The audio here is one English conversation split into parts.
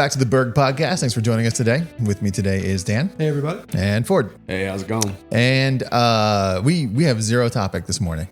back to the Berg Podcast. Thanks for joining us today. With me today is Dan. Hey, everybody. And Ford. Hey, how's it going? And we have zero topic this morning.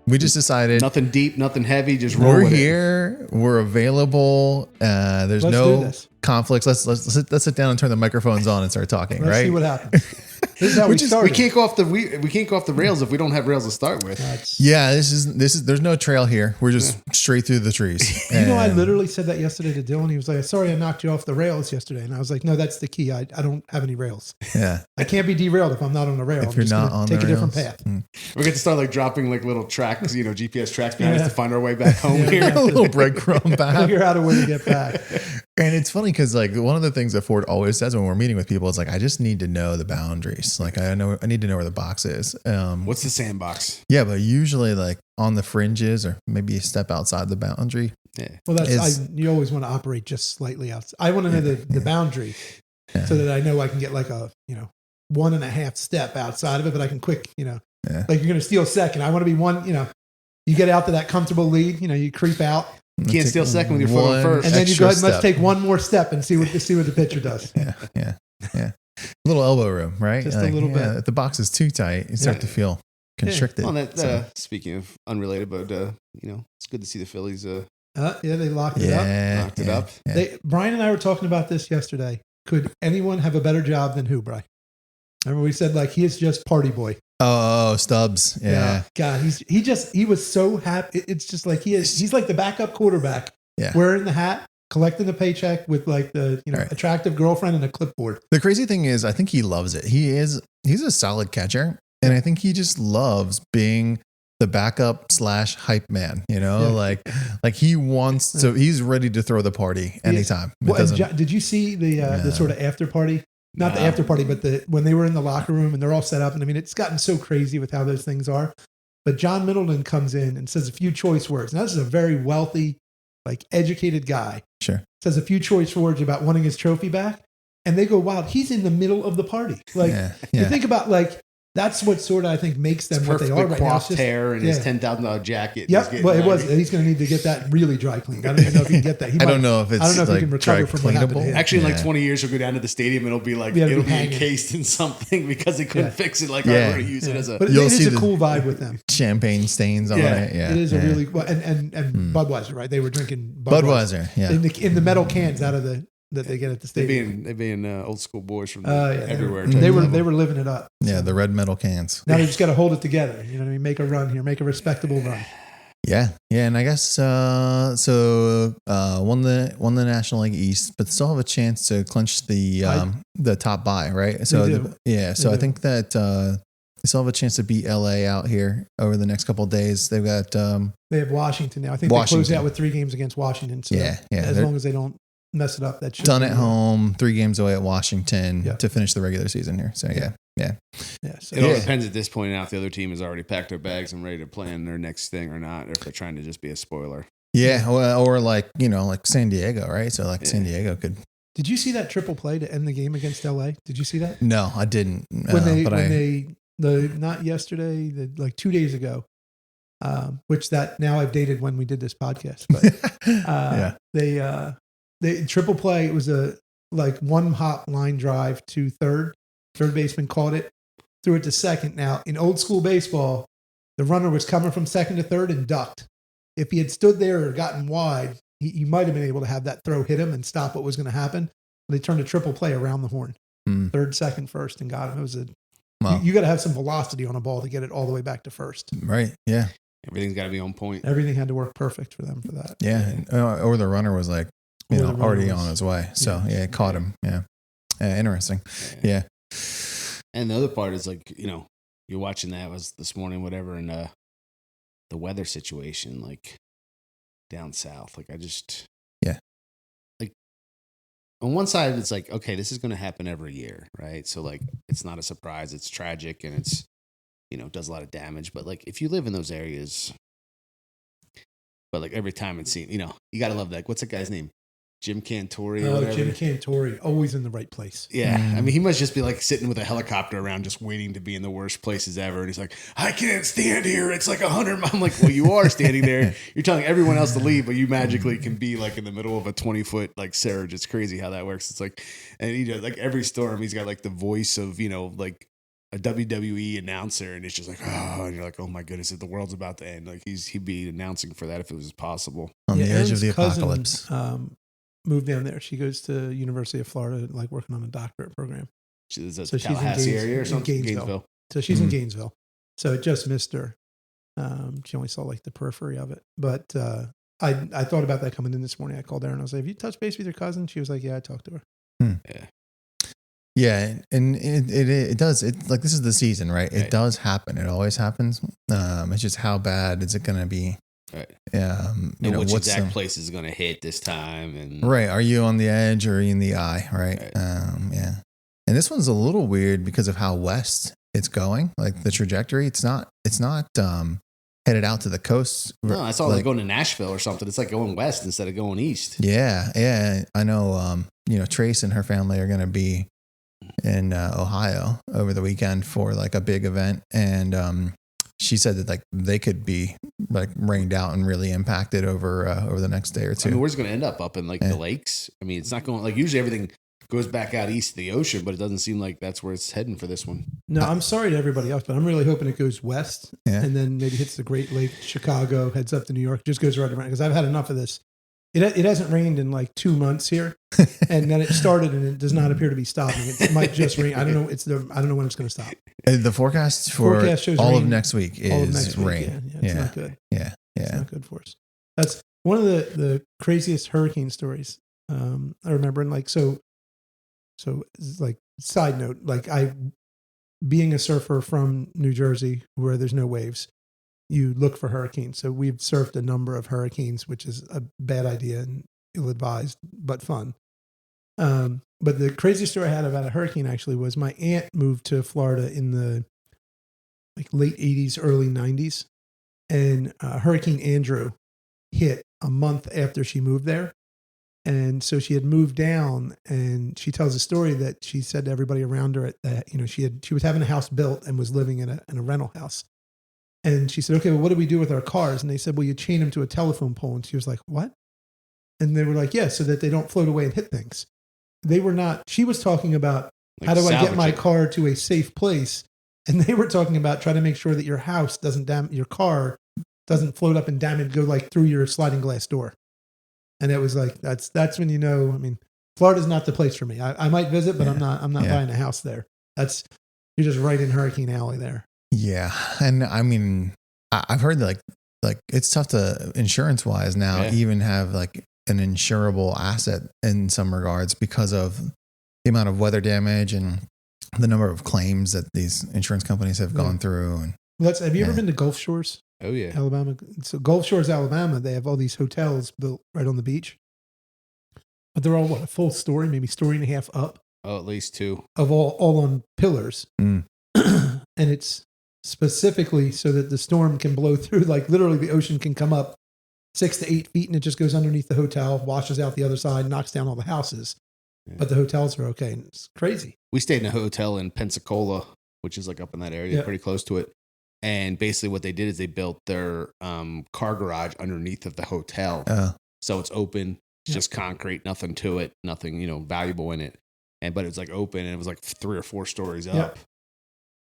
We just decided Nothing deep, nothing heavy. Just roll we're with here. We're available. There's Let's do no this. conflicts. Let's sit down and turn the microphones on and start talking. Let's right? see what happens. This is how we started. We can't go off the rails if we don't have rails to start with. Yeah, this is. There's no trail here. We're just straight through the trees. You know, I And- literally said that yesterday to Dylan. He was like, "Sorry, I knocked you off the rails yesterday," and I was like, "No, that's the key. I don't have any rails. Yeah. I can't be derailed if I'm not on the rail. If I'm you're just not gonna on take the a different rails. path." We get to start like dropping like little tracks, GPS tracks behind Yeah. us to find our way back home Yeah. here. A little breadcrumb path. Figure out a way to get back. And it's funny because like one of the things that Ford always says when we're meeting with people is like, I just need to know the boundaries. Like I need to know where the box is. What's the sandbox? Yeah, but usually like on the fringes or maybe a step outside the boundary. Yeah. Well, Is- you always want to operate just slightly outside. I want to know the boundary Yeah. so that I know I can get like a 1.5 step outside of it, but I can quick Yeah. like you're going to steal second. I want to be one. You get out to that comfortable lead. You creep out. You can't Take steal second with your foot on one first. And then you extra go ahead and let's step. take one more step and see what the pitcher does. Yeah. A little elbow room, right? Just a little bit. If the box is too tight, you start Yeah. to feel constricted. Well, that, So, speaking of unrelated, but it's good to see the Phillies Yeah, they locked it up. yeah, knocked it yeah, up. yeah. Brian and I were talking about this yesterday. Could anyone have a better job than who, Brian? Remember we said like he is just party boy. Oh, Stubbs. Yeah. God, he was so happy. It's just like he's like the backup quarterback. Yeah. Wearing the hat, collecting the paycheck with like the Right. attractive girlfriend and a clipboard. The crazy thing is, I think he loves it. He's a solid catcher, and I think he just loves being the backup / hype man. Yeah. Like he wants, so he's ready to throw the party anytime. It Well, and doesn't- did you see the sort of after party? Not the No. after party, but when they were in the locker room and they're all set up. And I mean, it's gotten so crazy with how those things are. But John Middleton comes in and says a few choice words. Now, this is a very wealthy, like educated guy. Sure. Says a few choice words about wanting his trophy back. And they go, wow, he's in the middle of the party. Like, yeah, you yeah. think about like, that's what sort of, I think, makes them It's what they perfectly are right now. It's coiffed just- hair and his yeah. $10,000 jacket. Yep. He's getting Well, it was. ready. He's going to need to get that really dry cleaned. I don't even know if he can get that. He I might- don't know if it's I don't know if he like can recover dry from what happened to cleanable. him. Actually, in like Yeah. 20 years, he'll go down to the stadium and it'll be like Yeah, it'll it'll be be hanging. encased in something because they couldn't Yeah. fix it. Like, Yeah. we're going to use it as a. But You'll it see is a the- cool vibe with them. champagne stains on Yeah. it. Yeah, It is a yeah. really well, and Budweiser, right? They were drinking Budweiser. Yeah, in the metal cans out of that they get at the They stadium. being old school boys from Yeah, everywhere. They were type they level. were living it up. yeah. So The red metal cans. now they just got to hold it together. You know what I mean? Make a run here, make a respectable run. Yeah, and I guess won the National League East, but still have a chance to clinch the top bye, right? So do. so They I do. think that they still have a chance to beat LA out here over the next couple of days. They've got They have Washington now. I think they Washington. close out with 3 games against Washington. So Yeah, as they're long as they don't mess it up, that should done be at good. home, 3 games away at Washington Yeah. to finish the regular season here. So yeah. Yeah. So It all Yeah. depends at this point now if the other team has already packed their bags and ready to plan their next thing or not, or if they're trying to just be a spoiler. Yeah, or like like San Diego, right? So like San Diego could. did you see that triple play to end the game against LA? Did you see that? No, I didn't. Not yesterday, like 2 days ago, which that now I've dated when we did this podcast, but they triple play. It was a like one hop line drive to third baseman caught it, threw it to second. Now in old school baseball, the runner was coming from second to third and ducked. If he had stood there or gotten wide, he might have been able to have that throw hit him and stop what was going to happen. They turned a triple play around the horn, third, second, first, and got him. It was Wow. you got to have some velocity on a ball to get it all the way back to first. Right. Yeah. Everything's got to be on point. Everything had to work perfect for them for that. Yeah. And, or the runner was like, Or the runner already was- on his way. So yeah, it caught him. Yeah. Interesting. Yeah. And the other part is like, you're watching that was this morning, whatever, and the weather situation, like down south. Like I just, Yeah. Like on one side, it's like, okay, this is going to happen every year, right? So like, it's not a surprise. It's tragic and it's, does a lot of damage. But like, if you live in those areas, but like every time it seems, you got to love that. What's that guy's name? Jim Cantori or Oh, whatever. Jim Cantori, always in the right place. Yeah. I mean, he must just be like sitting with a helicopter around just waiting to be in the worst places ever. And he's like, I can't stand here. It's like 100 miles. I'm like, well, you are standing there. You're telling everyone else to leave, but you magically can be like in the middle of a 20-foot like surge. It's crazy how that works. It's like, and he does like every storm, he's got like the voice of, you know, like a WWE announcer. And it's just like, oh, and you're like, oh my goodness, if the world's about to end, like he'd be announcing for that if it was possible. On the edge of Erin's the cousin, apocalypse. moved down there. She goes to University of Florida, like working on a doctorate program. She's a So she's in Tallahassee area or something? Gainesville. So she's in Mhm. Gainesville. So it just missed her. She only saw like the periphery of it. But I thought about that coming in this morning. I called Erin. I was like, have you touched base with your cousin? She was like, yeah, I talked to her. Yeah, and it does. It like this is the season, right? It Right. does happen. It always happens. It's just how bad is it going to be? Right. You And know, which what's exact the, place is going to hit this time? And right? Are you on the edge or are you in the eye? Right. Right. Yeah. And this one's a little weird because of how west it's going. Like the trajectory, it's not headed out to the coast. No, I saw like going to Nashville or something. It's like going west instead of going east. Yeah. I know. Trace and her family are going to be in Ohio over the weekend for like a big event, and she said that like they could be like rained out and really impacted over the next day or two. I mean, where's it going to end up in like Yeah. the lakes? I mean, it's not going like usually everything goes back out east to the ocean, but it doesn't seem like that's where it's heading for this one. No, I'm sorry to everybody else, but I'm really hoping it goes west Yeah. and then maybe hits the Great Lake, Chicago, heads up to New York, just goes right around because I've had enough of this. It hasn't rained in like 2 months here, and then it started and it does not appear to be stopping. It might just rain. I don't know. I don't know when it's going to stop. The forecast for Forecast shows all of rain next week All of is next week, rain. Yeah, it's not good. Yeah. It's not good for us. That's one of the craziest hurricane stories I remember. And like so like side note, like being a surfer from New Jersey where there's no waves, you look for hurricanes. So we've surfed a number of hurricanes, which is a bad idea and ill-advised, but fun. But the craziest story I had about a hurricane actually was my aunt moved to Florida in the like late 80s, early 90s. And Hurricane Andrew hit a month after she moved there. And so she had moved down, and she tells a story that she said to everybody around her that, you know, she was having a house built and was living in a rental house. And she said, okay, well, what do we do with our cars? And they said, well, you chain them to a telephone pole. And she was like, what? And they were like, yeah, so that they don't float away and hit things. They were not, she was talking about Like how do I get salvage my it. car to a safe place? And they were talking about trying to make sure that your house doesn't your car doesn't float up and damage, go like through your sliding glass door. And it was like, that's when you know, I mean, Florida's not the place for me. I might visit, but I'm not buying a house there. You're just right in Hurricane Alley there. Yeah. And I mean, I've heard that like it's tough to insurance wise now even have like an insurable asset in some regards because of the amount of weather damage and the number of claims that these insurance companies have gone through. And Have you ever been to Gulf Shores, Oh yeah. Alabama? So Gulf Shores, Alabama, they have all these hotels built right on the beach. But they're all a full story, maybe story and a half up Oh, at least two. of all on pillars. Mm. And it's specifically so that the storm can blow through, like literally the ocean can come up 6 to 8 feet and it just goes underneath the hotel, washes out the other side, knocks down all the houses. Yeah. But the hotels are okay. And it's crazy. We stayed in a hotel in Pensacola, which is like up in that area, Yeah. pretty close to it. And basically what they did is they built their car garage underneath of the hotel. So it's open. It's just concrete, nothing to it, nothing, valuable in it. But it was like open and it was like 3 or 4 stories up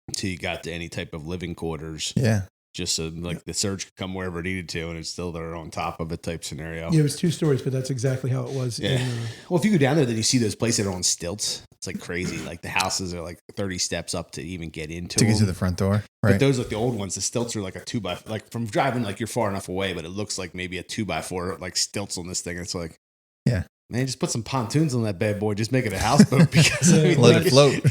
until you got to any type of living quarters. yeah. Just so like the surge could come wherever it needed to, and it's still there on top of it type scenario. Yeah, it was 2 stories, but that's exactly how it was. Yeah. Well, if you go down there, then you see those places that are on stilts. It's like crazy. Like the houses are like 30 steps up to even get into To get them. to the front door. But Right. those like the old ones, the stilts are like a 2x, like from driving, like you're far enough away, but it looks like maybe a 2x4, like stilts on this thing. It's like, Yeah. man, just put some pontoons on that bad boy. Just make it a houseboat because Yeah. Let it float.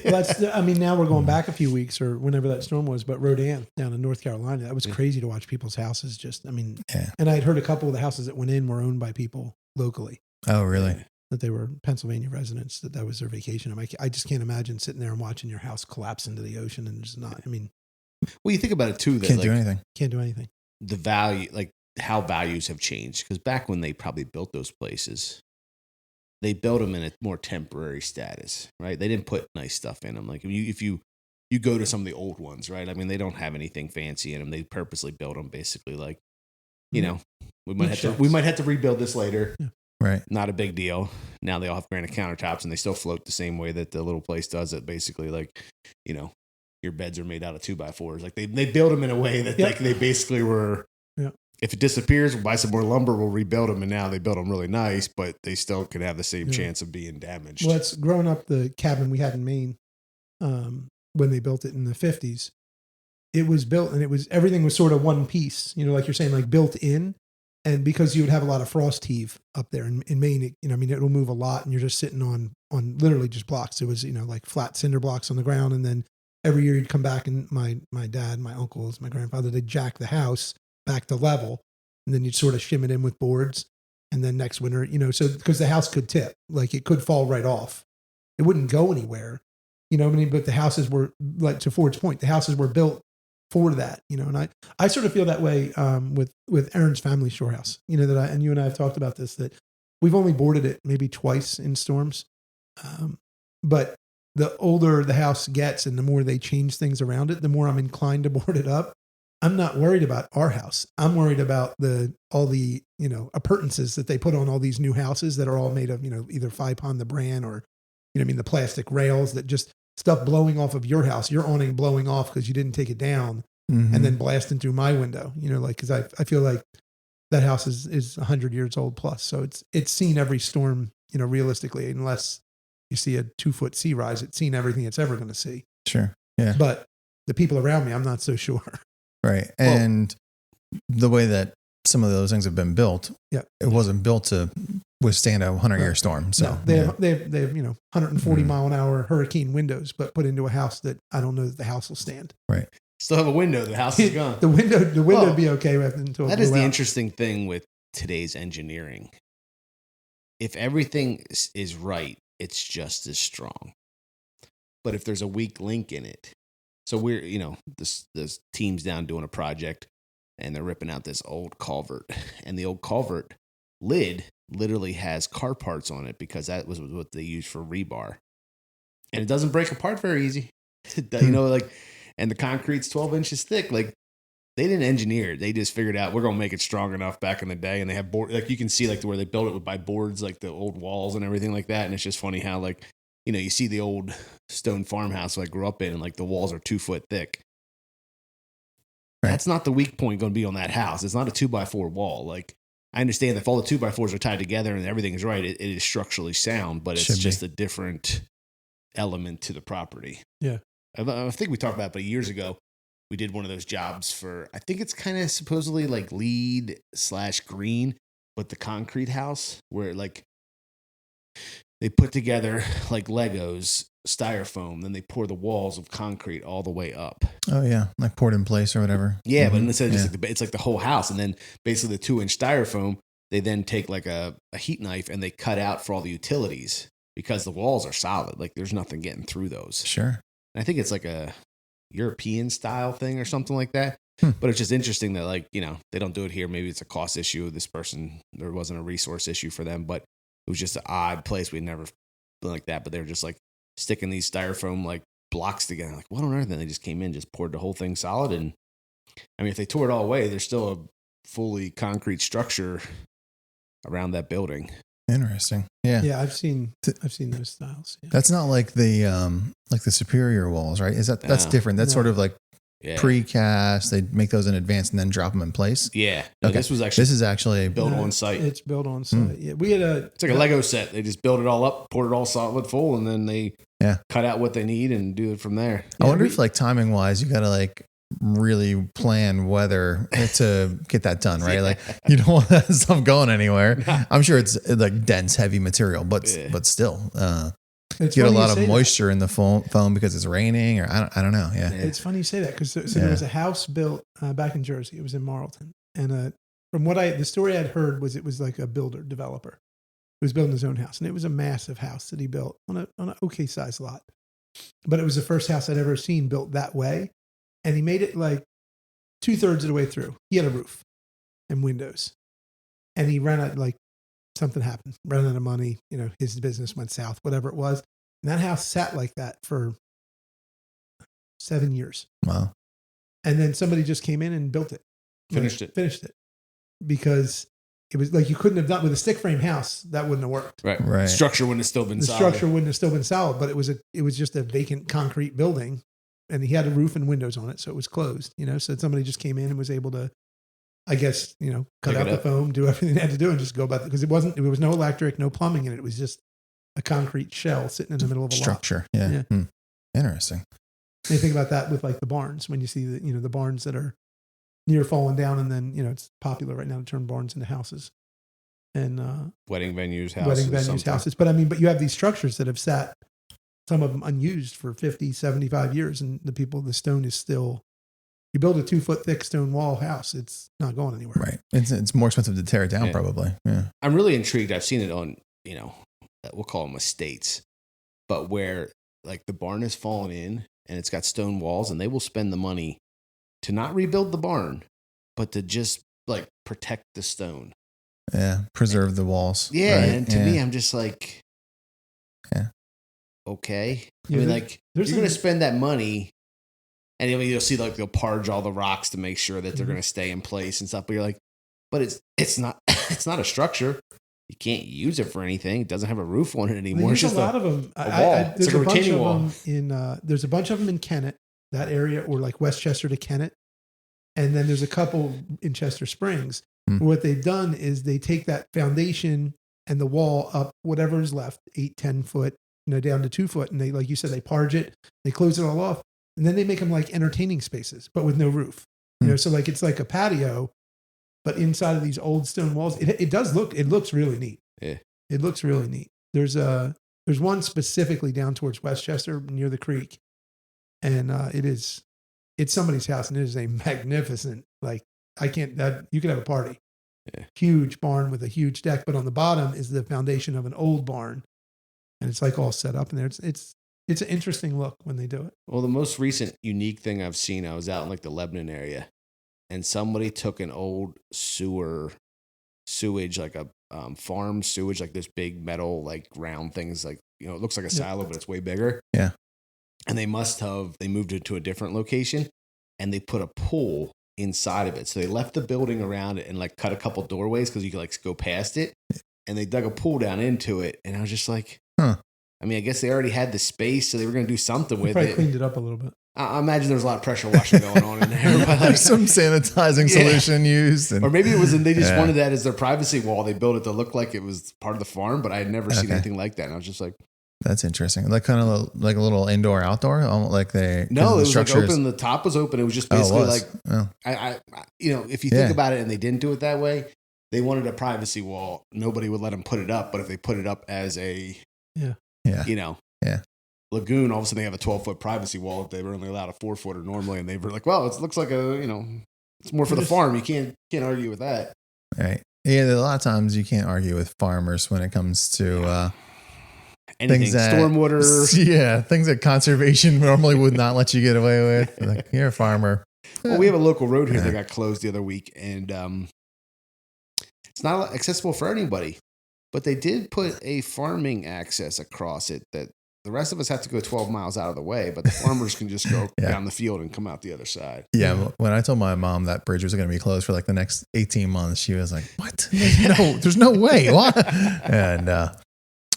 Well, now we're going back a few weeks or whenever that storm was, but Rodan down in North Carolina, that was crazy to watch people's houses. Yeah. And I'd heard a couple of the houses that went in were owned by people locally, Oh, really? that they were Pennsylvania residents, that was their vacation. I just can't imagine sitting there and watching your house collapse into the ocean and just not, Well, you think about it too, that Can't like do anything. can't do anything. the value, like how values have changed. Because back when they probably built those places, they built them in a more temporary status, right? They didn't put nice stuff in them. Like if you go to some of the old ones, right? I mean, they don't have anything fancy in them. They purposely built them basically like, you know, we might have to rebuild this later. Yeah. Right. Not a big deal. Now they all have granite countertops and they still float the same way that the little place does it. Basically, like, you know, your beds are made out of 2x4s. Like they build them in a way that like they basically were. Yeah. If it disappears, we'll buy some more lumber. We'll rebuild them, and now they build them really nice, but they still could have the same chance of being damaged. Well, it's growing up. The cabin we had in Maine, when they built it in the 50s, it was built and everything was sort of one piece. You know, like you're saying, like built in. And because you would have a lot of frost heave up there in Maine, it'll move a lot, and you're just sitting on literally just blocks. It was, like flat cinder blocks on the ground, and then every year you'd come back, and my dad, my uncles, my grandfather, they'd jack the house back to level, and then you'd sort of shim it in with boards, and then next winter, so because the house could tip, like it could fall right off, it wouldn't go anywhere, but the houses were, like to Ford's point, the houses were built for that, and I sort of feel that way with Aaron's family shore house, and you and I have talked about this, that we've only boarded it maybe twice in storms. But the older the house gets and the more they change things around it, the more I'm inclined to board it up. I'm not worried about our house. I'm worried about all the appurtenances that they put on all these new houses that are all made of, either Phi Pond the brand or, the plastic rails that just stuff blowing off of your house, your awning blowing off because you didn't take it down, and then blasting through my window, because I feel like that house is 100 years old plus. So it's seen every storm, realistically, unless you see a 2-foot sea rise, it's seen everything it's ever going to see. Sure. Yeah. But the people around me, I'm not so sure. Right. And the way that some of those things have been built, it wasn't built to withstand a 100-year storm. So no, they have 140 mile an hour hurricane windows, but put into a house that I don't know that the house will stand. Right. Still have a window. The house is gone. The window would be okay until that is the interesting thing with today's engineering. If everything is right, it's just as strong. But if there's a weak link in it, so we're this team's down doing a project, and they're ripping out this old culvert, and the old culvert lid literally has car parts on it because that was what they used for rebar, and it doesn't break apart very easy. And the concrete's 12 inches thick. Like, they didn't engineer it. They just figured out we're gonna make it strong enough back in the day, and they have board, like you can see like where they built it by boards, like the old walls and everything like that. And it's just funny how like you see the old stone farmhouse I grew up in, and like the walls are 2 foot thick. Right. That's not the weak point going to be on that house. It's not a 2x4 wall. Like, I understand that if all the 2x4s are tied together and everything is right, it is structurally sound, but it's just a different element to the property. Yeah. I think we talked about it, but years ago, we did one of those jobs for, I think it's kind of supposedly like LEED/green, but the concrete house where like they put together like Legos, styrofoam, then they pour the walls of concrete all the way up. Oh yeah, like poured in place or whatever. Yeah, but instead of just it's like the whole house, and then basically the 2-inch styrofoam, they then take like a heat knife and they cut out for all the utilities because the walls are solid. Like there's nothing getting through those. Sure. And I think it's like a European style thing or something like that. But it's just interesting that like, they don't do it here. Maybe it's a cost issue. This person, there wasn't a resource issue for them, but it was just an odd place. We'd never been like that, but they were just like sticking these styrofoam like blocks together. Like, what on earth? And they just came in, just poured the whole thing solid. And I mean, if they tore it all away, there's still a fully concrete structure around that building. Interesting. Yeah. Yeah, I've seen those styles. Yeah. That's not like the Superior walls, right? That's different. That's sort of like precast. They make those in advance and then drop them in place. Yeah. No, okay. This is actually built on site. It's built on site. Yeah. We had it's like a Lego set. They just build it all up, pour it all solid full, and then they cut out what they need and do it from there. I wonder if like timing wise, you got to like really plan whether to get that done, right? Like you don't want that stuff going anywhere. I'm sure it's like dense, heavy material, but still, get a lot of moisture in the foam because it's raining, or I don't know. Yeah, it's funny you say that because there was a house built back in Jersey. It was in Marlton, and from what the story I'd heard was it was like a developer. He was building his own house, and it was a massive house that he built on an okay sized lot. But it was the first house I'd ever seen built that way. And he made it like 2/3 of the way through. He had a roof and windows. And he ran out like something happened, ran out of money, his business went south, whatever it was. And that house sat like that for 7 years. Wow. And then somebody just came in and built it. Finished it. Because it was like you couldn't have done with a stick frame house, that wouldn't have worked. Right. Structure wouldn't have still been solid. The structure wouldn't have still been solid, but it was just a vacant concrete building, and he had a roof and windows on it, so it was closed, So somebody just came in and was able to, I guess, cut out the foam, do everything they had to do, and just go about it, because there was no electric, no plumbing in it. It was just a concrete shell sitting in the middle of a structure. lot. Yeah. Interesting. And you think about that with like the barns, when you see the barns that are near falling down, and then it's popular right now to turn barns into houses and wedding venues, houses. But you have these structures that have sat, some of them unused, for 50, 75 years, and the stone is still. You build a 2-foot thick stone wall house, it's not going anywhere. Right. It's more expensive to tear it down, probably. Yeah. I'm really intrigued. I've seen it on we'll call them estates, but where like the barn has fallen in and it's got stone walls, and they will spend the money to not rebuild the barn, but to just like protect the stone. Yeah, preserve the walls. Yeah, right? And to me, I'm just like, okay. I mean, like, you're going to spend that money, and you'll see like they'll parge all the rocks to make sure that they're going to stay in place and stuff. But you're like, but it's not it's not a structure. You can't use it for anything. It doesn't have a roof on it anymore. It's just a lot of them. A wall. There's a bunch of them in. There's a bunch of them in Kennett, that area, or like Westchester to Kennett, and then there's a couple in Chester Springs. What they've done is they take that foundation and the wall up, whatever is left, 8-10 foot, down to 2 foot, and they, like you said, they parge it, they close it all off, and then they make them like entertaining spaces, but with no roof. So like it's like a patio, but inside of these old stone walls, it looks really neat. Yeah, it looks really neat. There's one specifically down towards Westchester near the creek, and it's somebody's house, and it is a magnificent, like, you could have a party. Yeah. Huge barn with a huge deck, but on the bottom is the foundation of an old barn, and it's like all set up in there. It's an interesting look when they do it. Well, the most recent unique thing I've seen, I was out in like the Lebanon area, and somebody took an old sewage, like a farm sewage, like this big metal, like round things, like, it looks like a silo, but it's way bigger. Yeah. And they moved it to a different location, and they put a pool inside of it. So they left the building around it and like cut a couple doorways because you could like go past it, and they dug a pool down into it. And I was just like, I mean, I guess they already had the space, so they were going to do something with it. Cleaned it up a little bit. I imagine there's a lot of pressure washing going on in there. But there's some sanitizing solution used. Or maybe it was, and they just wanted that as their privacy wall. They built it to look like it was part of the farm, but I had never seen anything like that. And I was just like, that's interesting. Like kind of like a little indoor outdoor, like it was like open. The top was open. It was just basically if you think about it, and they didn't do it that way, they wanted a privacy wall. Nobody would let them put it up. But if they put it up as a, lagoon, all of a sudden they have a 12-foot privacy wall if they were only allowed a 4-footer normally. And they were like, well, it looks like it's more for the farm. You can't argue with that. Right. Yeah. A lot of times you can't argue with farmers when it comes to, anything, things that, stormwater. Yeah, things that conservation normally would not let you get away with. Like, you're a farmer. Well, we have a local road here that got closed the other week, and it's not accessible for anybody. But they did put a farming access across it that the rest of us have to go 12 miles out of the way, but the farmers can just go down the field and come out the other side. Yeah, when I told my mom that bridge was going to be closed for like the next 18 months, she was like, "What? There's no way." What? And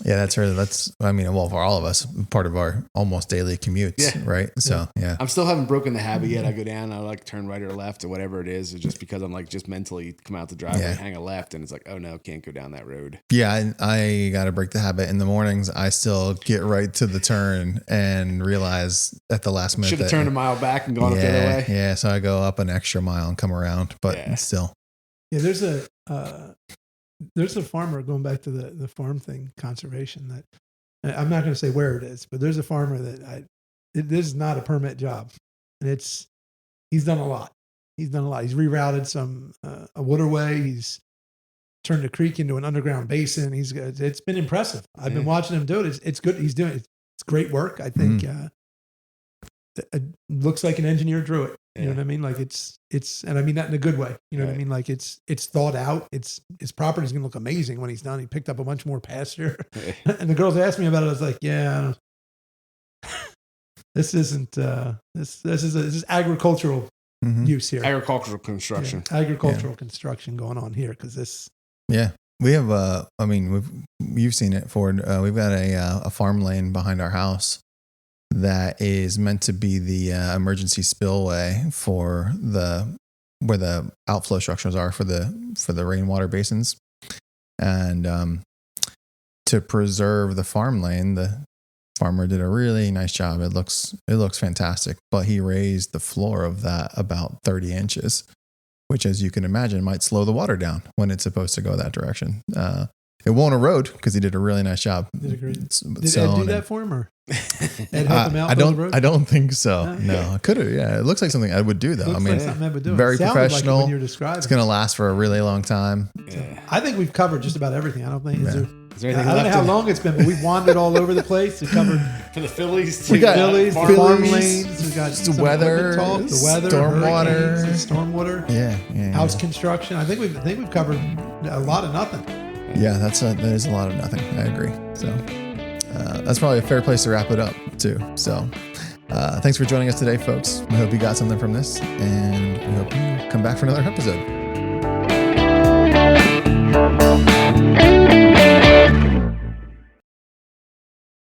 well, for all of us, part of our almost daily commutes, right? So, I'm still haven't broken the habit yet. I go down, I like turn right or left or whatever it is, just because I'm like just mentally come out the driveway, hang a left, and it's like, oh no, can't go down that road. Yeah, I got to break the habit. In the mornings, I still get right to the turn and realize at the last minute should have turned a mile back and gone up the other way. Yeah, so I go up an extra mile and come around, but still. Yeah, there's a farmer, going back to the farm thing, conservation, that I'm not going to say where it is, but there's a farmer that this is not a permit job, and he's done a lot. He's rerouted a waterway. He's turned a creek into an underground basin. It's been impressive. I've been watching him do it. It's good. He's doing it. It's great work. I think it looks like an engineer drew it. You know what I mean? Like it's, and I mean that in a good way. You know what I mean? Like it's thought out. His property's gonna look amazing when he's done. He picked up a bunch more pasture. And the girls asked me about it. I was like, yeah, this isn't this is agricultural use here. Agricultural construction. Yeah, agricultural construction going on here because this. Yeah, we have. I mean, you've seen it, Ford. We've got a farm lane behind our house that is meant to be the emergency spillway for where the outflow structures are for the rainwater basins, and to preserve the farm lane, the farmer did a really nice job. It looks fantastic, but he raised the floor of that about 30 inches, which, as you can imagine, might slow the water down when it's supposed to go that direction. It won't erode because he did a really nice job. Did Ed do that for him, or Ed help him out? I don't think so. No, I could have. Yeah, it looks like something Ed would do, though. Looks like something Ed would do. Very professional. Like when you're describing. It's going to last for a really long time. Yeah. I think we've covered just about everything. I don't think is there anything I don't know how long it's been, but we've wandered all over the place. We covered for the Phillies. We got Phillies, farm lanes. We got the weather, stormwater. Yeah. House construction. I think we've covered a lot of nothing. Yeah, that is a lot of nothing. I agree. So that's probably a fair place to wrap it up too. So thanks for joining us today, folks. We hope you got something from this, and we hope you come back for another episode.